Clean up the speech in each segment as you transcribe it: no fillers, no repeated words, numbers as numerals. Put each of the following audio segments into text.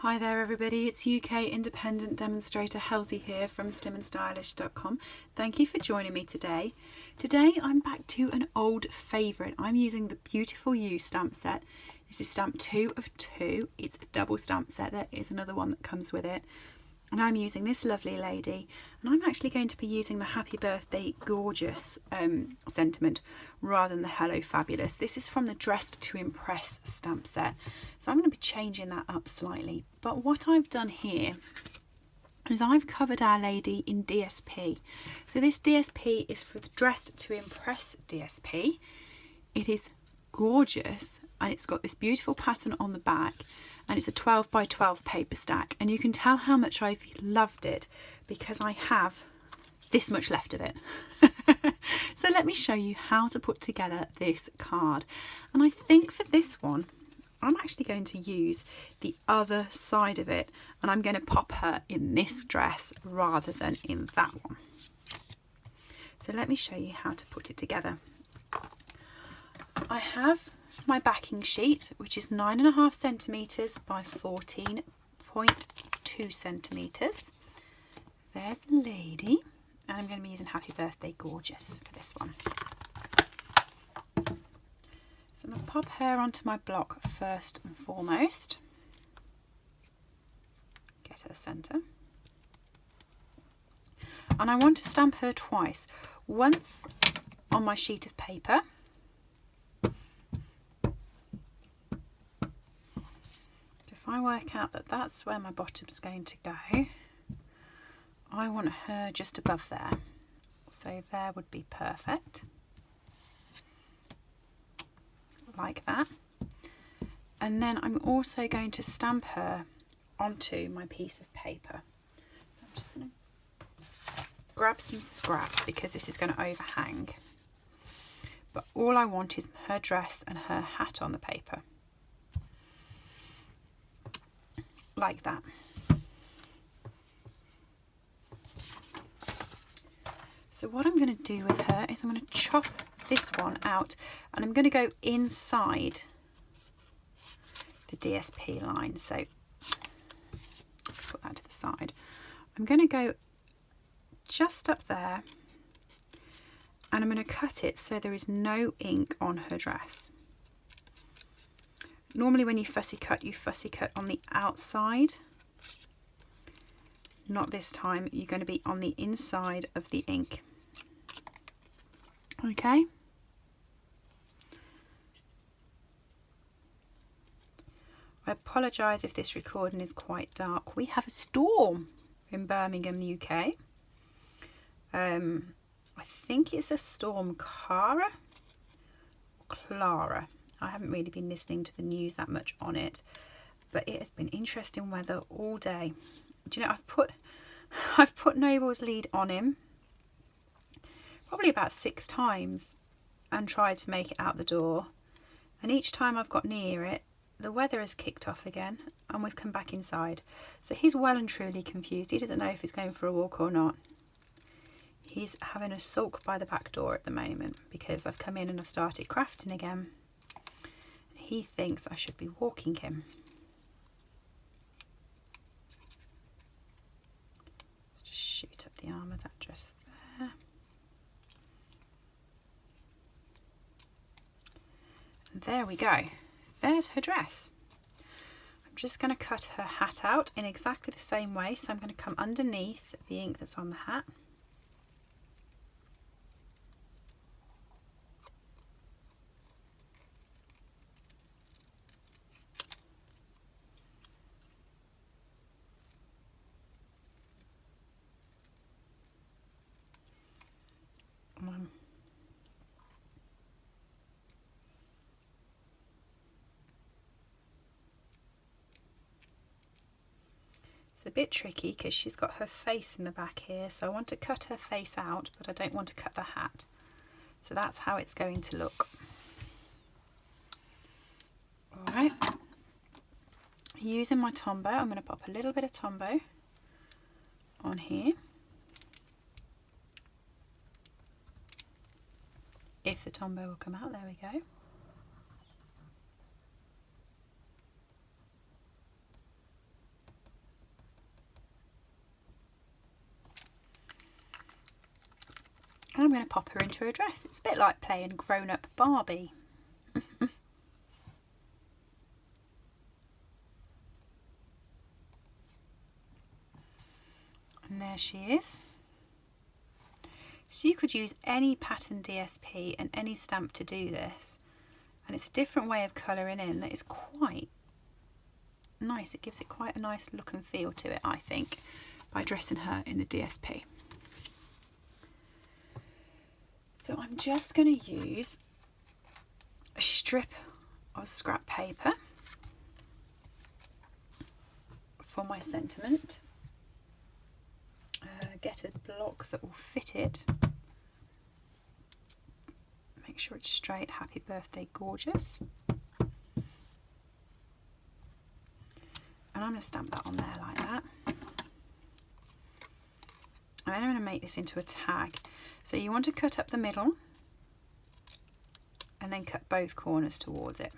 Hi there everybody, it's UK independent demonstrator Healthy here from slimandstylish.com. Thank you for joining me today. Today I'm back to an old favourite. I'm using the Beautiful You stamp set. This is stamp 2 of 2. It's a double stamp set. There is another one that comes with it. And I'm using this lovely lady, and I'm actually going to be using the Happy Birthday Gorgeous sentiment rather than the Hello Fabulous. This is from the Dressed to Impress stamp set, so I'm going to be changing that up slightly. But what I've done here is I've covered our lady in DSP. So this DSP is for the Dressed to Impress DSP. It is gorgeous, and it's got this beautiful pattern on the back. And it's a 12 by 12 paper stack, and you can tell how much I've loved it because I have this much left of it. So let me show you how to put together this card. And I think for this one I'm actually going to use the other side of it, and I'm going to pop her in this dress rather than in that one. So let me show you how to put it together. I have my backing sheet, which is 9.5 centimetres by 14.2 centimetres. There's the lady, and I'm going to be using Happy Birthday Gorgeous for this one. So I'm going to pop her onto my block first and foremost. Get her centre. And I want to stamp her twice. Once on my sheet of paper, if I work out that that's where my bottom's going to go, I want her just above there. So there would be perfect. Like that. And then I'm also going to stamp her onto my piece of paper. So I'm just going to grab some scrap because this is going to overhang. But all I want is her dress and her hat on the paper. Like that. So what I'm going to do with her is I'm going to chop this one out, and I'm going to go inside the DSP line. So put that to the side. I'm going to go just up there, and I'm going to cut it so there is no ink on her dress. Normally when you fussy cut on the outside. Not this time, you're going to be on the inside of the ink. Okay. I apologise if this recording is quite dark. We have a storm in Birmingham, UK. I think it's a storm Clara. I haven't really been listening to the news that much on it, but it has been interesting weather all day. Do you know, I've put Noble's lead on him probably about 6 times and tried to make it out the door, and each time I've got near it, the weather has kicked off again and we've come back inside. So he's well and truly confused. He doesn't know if he's going for a walk or not. He's having a sulk by the back door at the moment because I've come in and I've started crafting again. He thinks I should be walking him. Just shoot up the arm of that dress there. And there we go. There's her dress. I'm just going to cut her hat out in exactly the same way. So I'm going to come underneath the ink that's on the hat. It's a bit tricky because she's got her face in the back here, so I want to cut her face out, but I don't want to cut the hat. So that's how it's going to look. Alright, using my Tombow, I'm going to pop a little bit of Tombow on here. If the Tombow will come out, there we go. I'm going to pop her into her dress. It's a bit like playing grown-up Barbie. And there she is. So you could use any pattern DSP and any stamp to do this. And it's a different way of colouring in that is quite nice. It gives it quite a nice look and feel to it, I think, by dressing her in the DSP. So I'm just going to use a strip of scrap paper for my sentiment. Get a block that will fit it. Make sure it's straight. Happy birthday, gorgeous. And I'm going to stamp that on there like that. And then I'm going to make this into a tag. So you want to cut up the middle and then cut both corners towards it.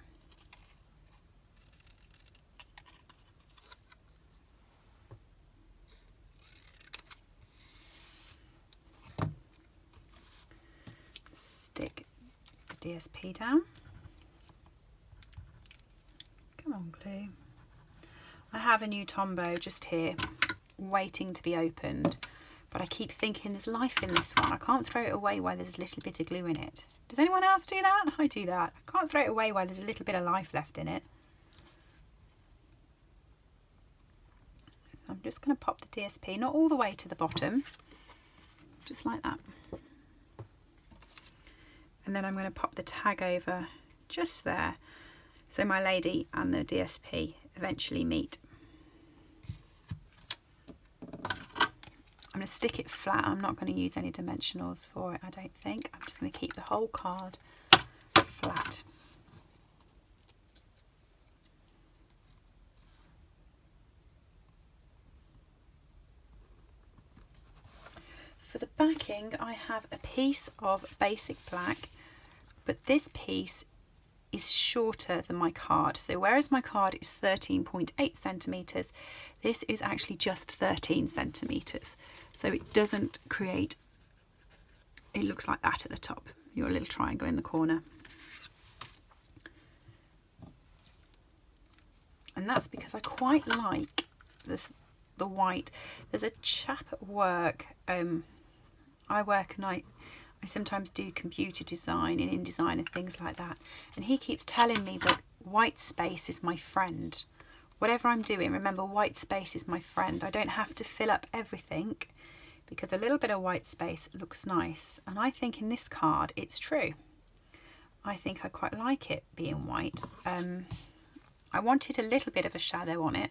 Stick the DSP down. Come on, glue. I have a new Tombow just here waiting to be opened, but I keep thinking there's life in this one. I can't throw it away while there's a little bit of glue in it. Does anyone else do that? I do that. I can't throw it away while there's a little bit of life left in it. So I'm just going to pop the DSP, not all the way to the bottom, just like that. And then I'm going to pop the tag over just there, so my lady and the DSP eventually meet. I'm going to stick it flat. I'm not going to use any dimensionals for it, I don't think. I'm just going to keep the whole card flat. For the backing, I have a piece of basic black, but this piece is shorter than my card. So whereas my card is 13.8 centimetres, this is actually just 13 centimetres. So it doesn't create, it looks like that at the top, your little triangle in the corner. And that's because I quite like this, the white. There's a chap at work, I work and I sometimes do computer design and InDesign and things like that, and he keeps telling me that white space is my friend. Whatever I'm doing, remember, white space is my friend. I don't have to fill up everything because a little bit of white space looks nice, and I think in this card it's true. I think I quite like it being white. I wanted a little bit of a shadow on it,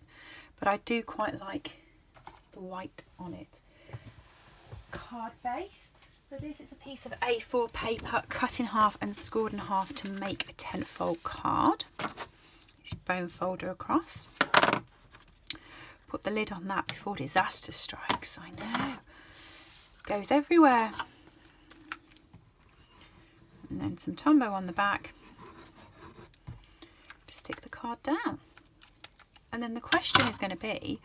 but I do quite like the white on it. Card base. So this is a piece of A4 paper cut in half and scored in half to make a 10-fold card. Use your bone folder across. Put the lid on that before disaster strikes. I know. Goes everywhere. And then some Tombow on the back to stick the card down. And then the question is going to be,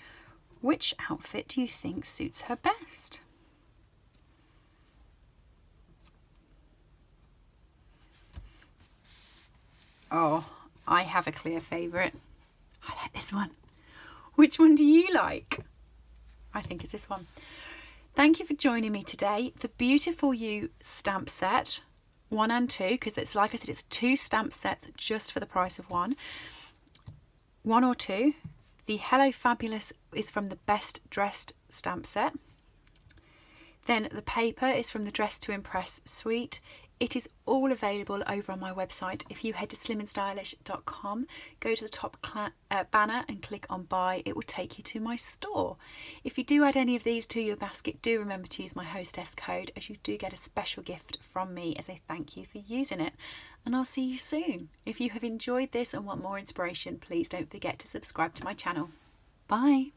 which outfit do you think suits her best? Oh, I have a clear favourite. I like this one. Which one do you like? I think it's this one. Thank you for joining me today. The Beautiful You stamp set, 1 and 2, because it's, like I said, it's 2 stamp sets just for the price of one. 1 or 2. The Hello Fabulous is from the Best Dressed stamp set. Then the paper is from the Dress to Impress suite. It is all available over on my website. If you head to slimandstylish.com, go to the top banner and click on buy, it will take you to my store. If you do add any of these to your basket, do remember to use my hostess code, as you do get a special gift from me as a thank you for using it. And I'll see you soon. If you have enjoyed this and want more inspiration, please don't forget to subscribe to my channel. Bye.